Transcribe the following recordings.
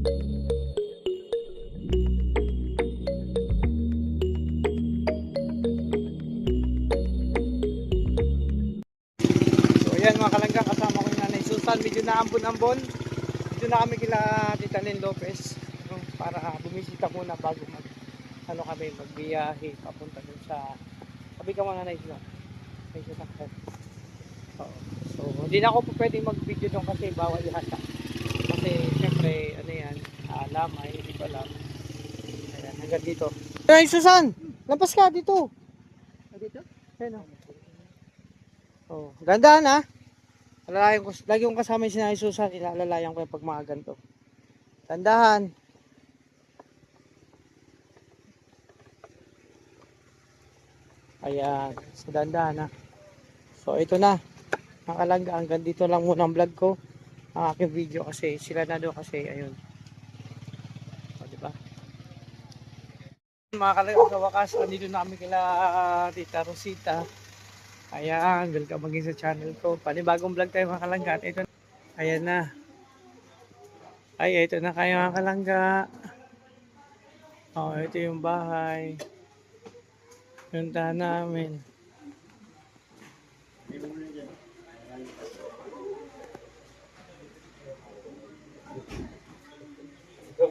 So ayan mga kalangga, kasama ko yung Nanay Susan. Medyo naambon-ambon. Dito na kami kila Tita Nen Lopez, para bumisita muna bago kami magbiyahe papunta dun sa sabi ka mga Nanay Susan. May sasakyan. Oo. So hindi na ako po pwedeng mag-video doon kasi bawal ihasa. Kasi syempre ano yan, lamay, hindi pa lang. Ayan, hanggang dito. Nanay Susan! Lampas ka dito! Dito? Ayan o. Oh, gandaan ha. Lagi kong kasama yung Nanay Susan, ilalalayan ko yung pag mga ganito. Tandahan. Ayan, so dandahan ha. So ito na. Mga kalangga, hanggang dito lang muna ang vlog ko. Ang aking video kasi sila na doon kasi ayun. O, diba? Mga kalangga, sa wakas, andito na kami kila Tita Rosita. Ayan, welcome maging sa channel ko. Panibagong vlog tayo mga kalangga. At ito, ayan na. Ay, ito na kayo mga kalangga. Oh, ito yung bahay. Puntahan namin.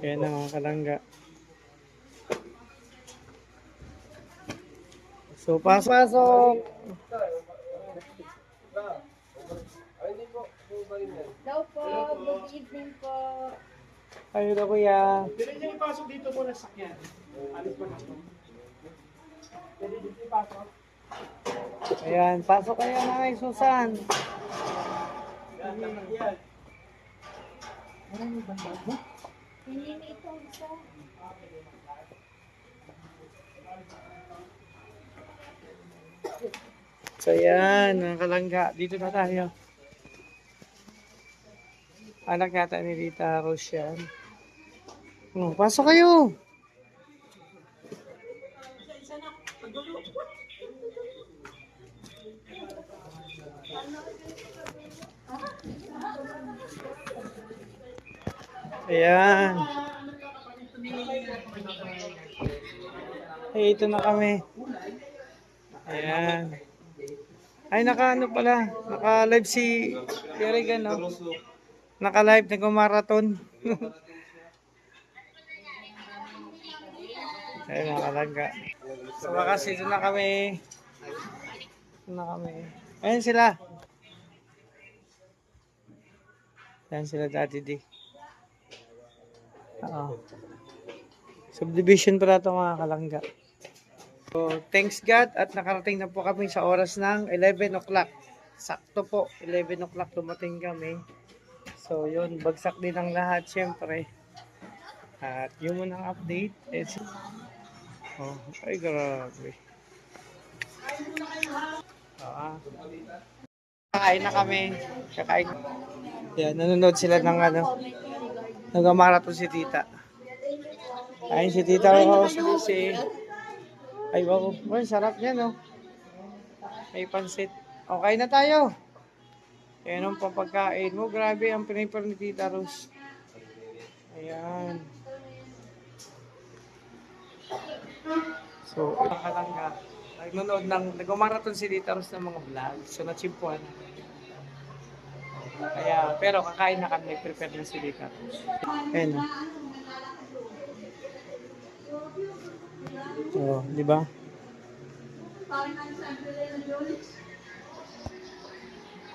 Ayan na mga kalangga. So, pasok! Hello po, good evening po. Ayun na kuya. Pwede niyo ipasok dito po na sakyan. Alis pa dito. Pwede dito ipasok. Ayan, pasok kayo Nanay Susan. Yan, dapat yan. Hindi na itong isa. So ayan, mga kalangga. Dito na tayo. Anak yata ni Rita Rose yan. Oh, pasok kayo. Ayan. Ay, ito na kami. Ayan. Ay, naka-ano pala. Naka-live si Eric, no? Naka-live, nag-marathon. Ayan, nakalangga. So, wakas, ito na kami. Ito na kami. Ayan sila. Ayan sila, Daddy D. Oo. Subdivision pala ito mga kalangga. So, thanks God at nakarating na po kami sa oras ng 11 o'clock. Sakto po, 11 o'clock dumating kami. So, yun, bagsak din ang lahat syempre. At yun muna ang update. Oh, ay grabe. Kakain na kami. Kakain. Yan, nanonood sila ng ano. Nag-marathon si Tita. Ayun si Tita si ay wow, ay sarap niya no. May pansit. Okay na tayo. Yan ang papagkain mo. Grabe ang pinipar ni Tita Rose. Ayan. So, nakalangga. Nag-marathon si Tita Rose ng mga vlog. So, natsimpuan na. Kaya, pero kakain na kami. Prepare na si Tita Rose. Ayan. So, di ba?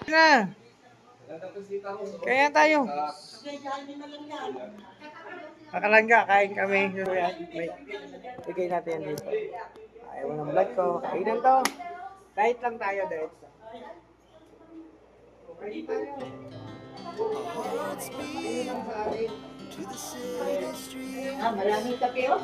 Na. Kaya tayo. Kakalangga, kain kami. Wait. Bigay natin yan dito. Ayaw mo ng vlog ko. Kainan to. Diet lang tayo, diet lang. Okay tayo. Malamig ka kayo?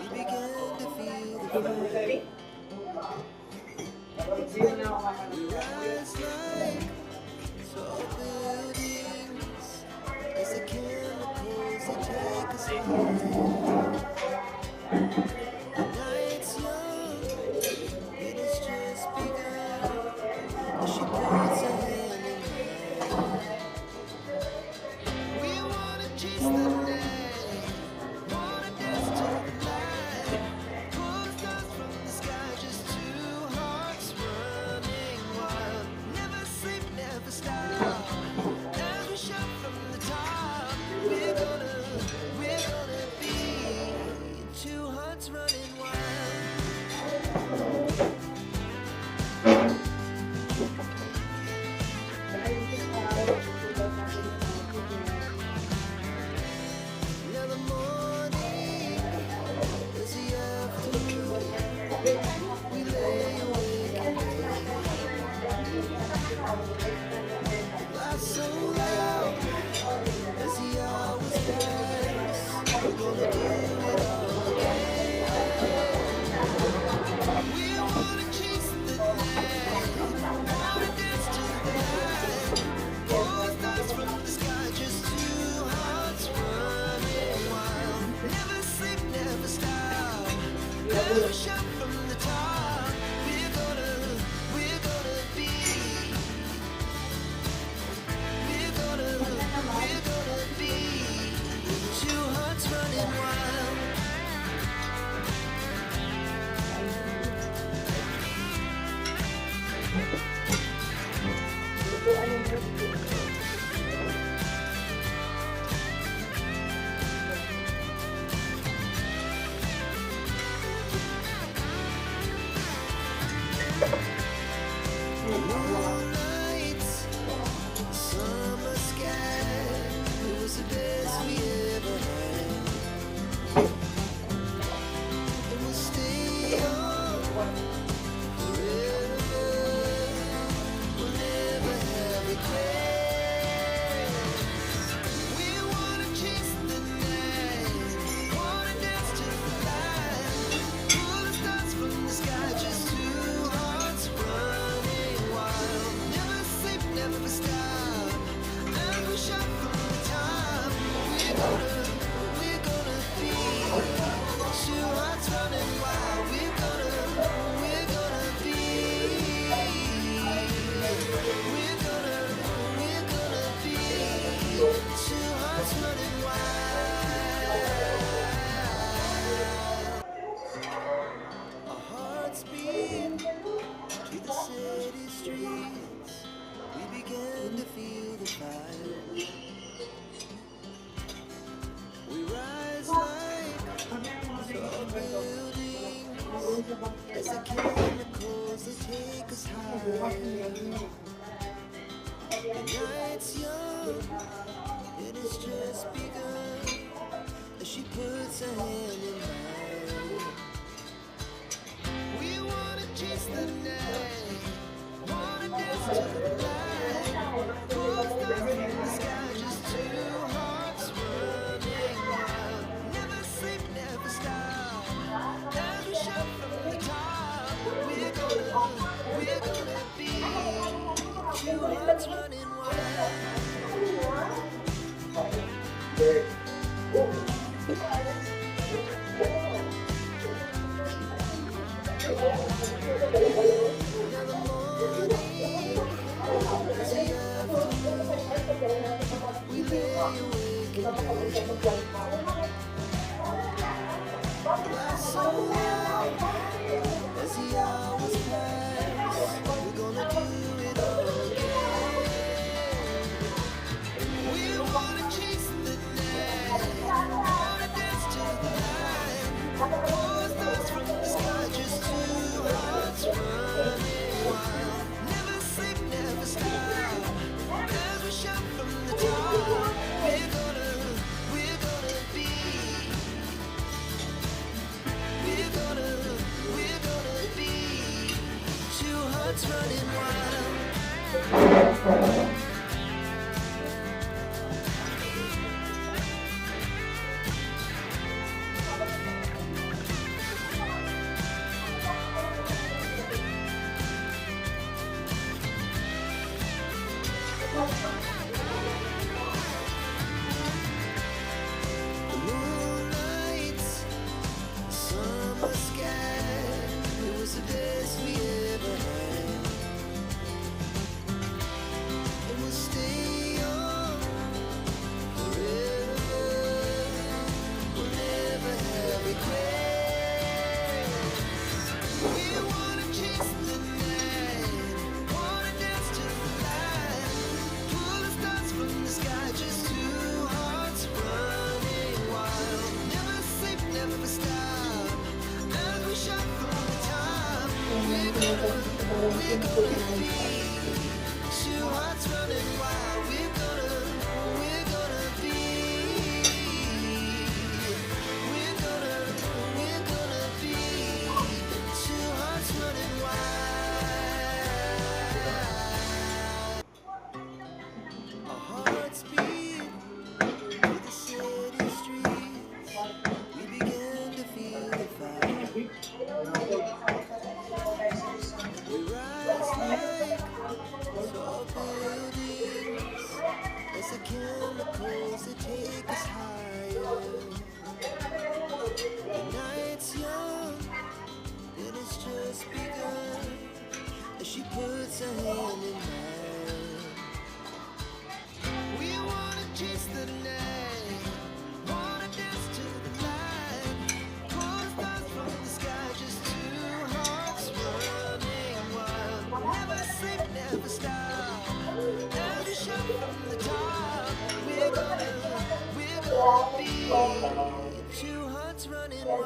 Two hearts running wild.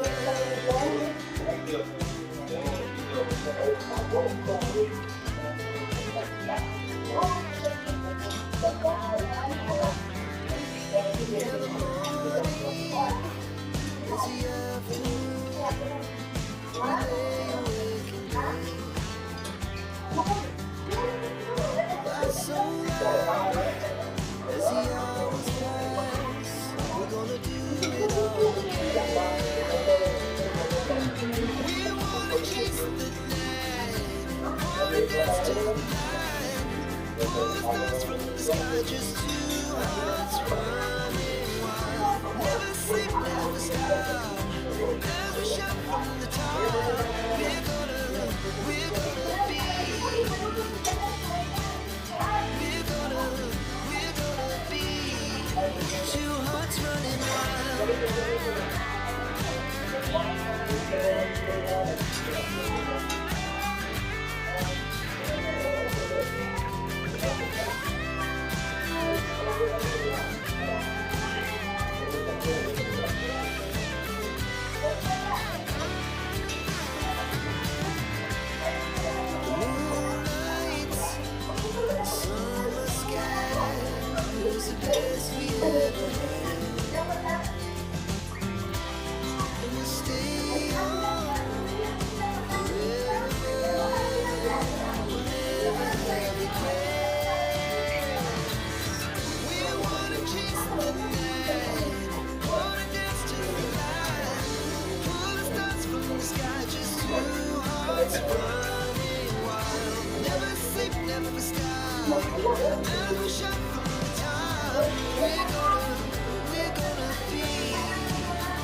As the afternoon, we lay awake and day. Our soul light, as the hours pass, we're gonna do it all again. We wanna chase the night, wanna dance to the light. Pull the stars from the sky, just two hearts running wild. Never sleep, never stop. As we shout from the top, we're gonna be. We're gonna be two hearts running wild. Moonlight, summer sky, was the best we ever had. And we'll stay on forever. We'll never have regrets. We wanna chase the night, wanna dance to the light. Pull the stars from the sky, just two hearts running wild. Never sleep, never stop. As we shout from the top, we're gonna be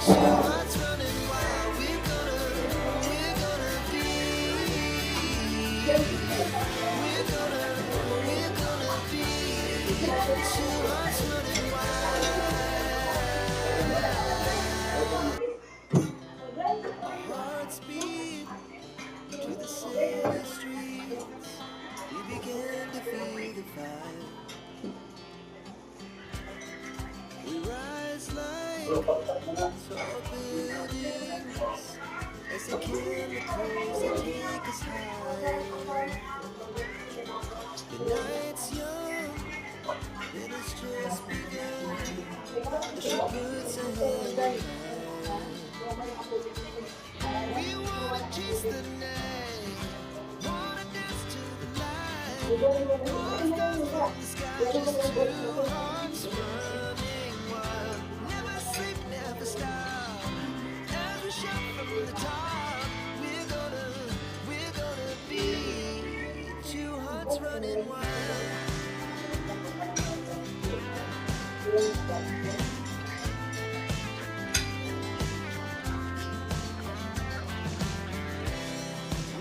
two hearts running wild. We're gonna be. We're gonna be two hearts running wild. Our hearts beat to the city streets. We began to feel the fire. We rise like tall buildings as the chemicals that take us high. The night's young and it's just begun. She puts her hand in mine. We wanna chase the night, wanna dance to the light. Pull stars from the sky, just two hearts running wild. Never sleep, never stop. As we shout from the top, we're gonna be two hearts running wild.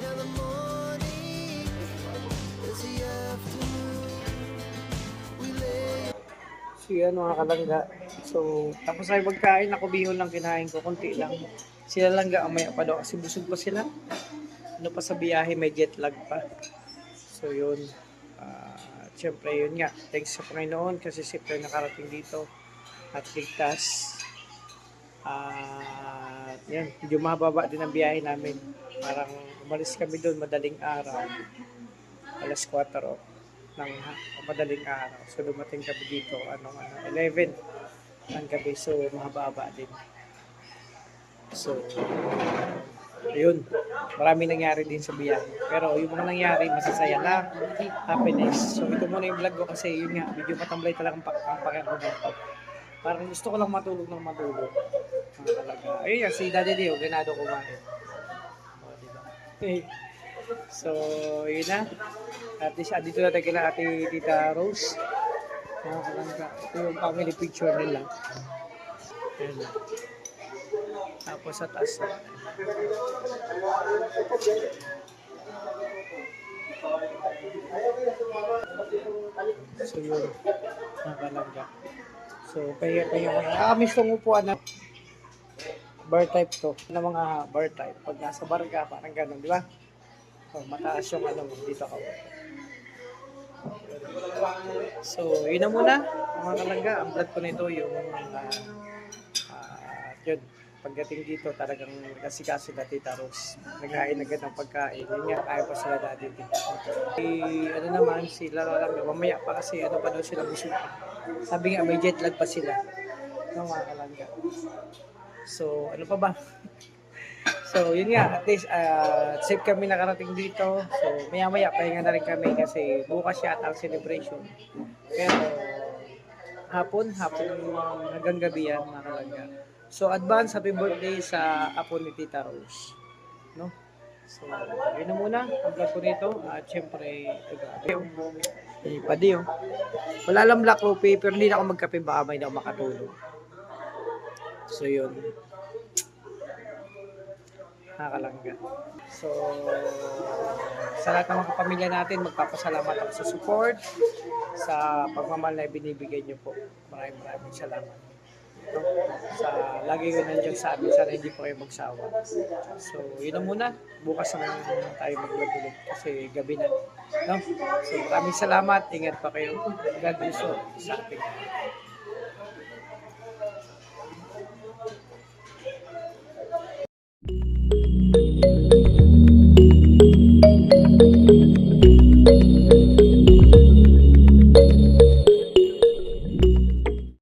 Now the morning is the afternoon. We lay. So yan mga kalangga. So tapos ay magkain, ako bihon lang kinain ko, konti lang. Sila langga amaya pa daw kasi busog pa sila. Ano pa sa biyahe, may jet lag pa. So yun. Siyempre yun nga. Thanks sa Panginoon kasi siyempre nakarating dito at ligtas. Yan, medyo mababa din ang biyahe namin. Parang umalis kami doon madaling araw. Alas 4 ng madaling araw. So dumating kami dito 11 ng gabi. So mahaba din. So ayun, marami nangyari din sa biyahe. Pero yung mga nangyari, masasaya lang, happiness. So ito muna yung vlog ko kasi yun nga, medyo matamlay talaga ang pakiramdam ko. Parang gusto ko lang matulog ng matulog. Talaga. Ayun yan, si Daddy Leo, ganado kumain. O, diba? So, yun na. At least, dito na tayo kina Ate Tita Rose. Mga kalangga. Ito yung family picture nila. Ayan na. Tapos sa taas na. So yun, nakalangga. So pahinga ko na. Miss kong upuan na bar type to. Na mga bar type. Pag nasa bar ka, parang ganun, di ba? So mataas yung dito ka. So yun na muna, mga kalangga. Ang vlog ko nito yung yun, pagdating dito talagang kasikaso na Tita Rose. Naghain agad ng pagkain. Yun nga, kaya pa sila dati dito. Ano naman, sila lang, mamaya pa kasi ano pa daw sila busog pa. Sabi nga, may jet lag pa sila. No, mga kalangga. So, ano pa ba? So, yun nga, at least, safe kami nakarating dito. So, maya-maya, pahinga na rin kami kasi bukas yata ang celebration. Pero, hapon hanggang gabi yan, mga kalangga. So, advance happy birthday sa apo ni Tita Rose. No? So, yun na muna, ang vlog ko nito. At syempre, padi oh. Wala lang black coffee, pero hindi na ako magkape, baka may na ako makatulog. So, yun. Nakakalangga. So, sa lahat ng mga kapamilya natin, magpapasalamat ako sa support, sa pagmamahal na binibigay niyo po. Maraming salamat. No? Sa lagi ko nandiyan sa amin, sana hindi po kayo magsawa. So, yun na muna. Bukas naman tayo mag-vlog ulit kasi gabi na. No? So, maraming salamat. Ingat pa kayo. God bless you sa ating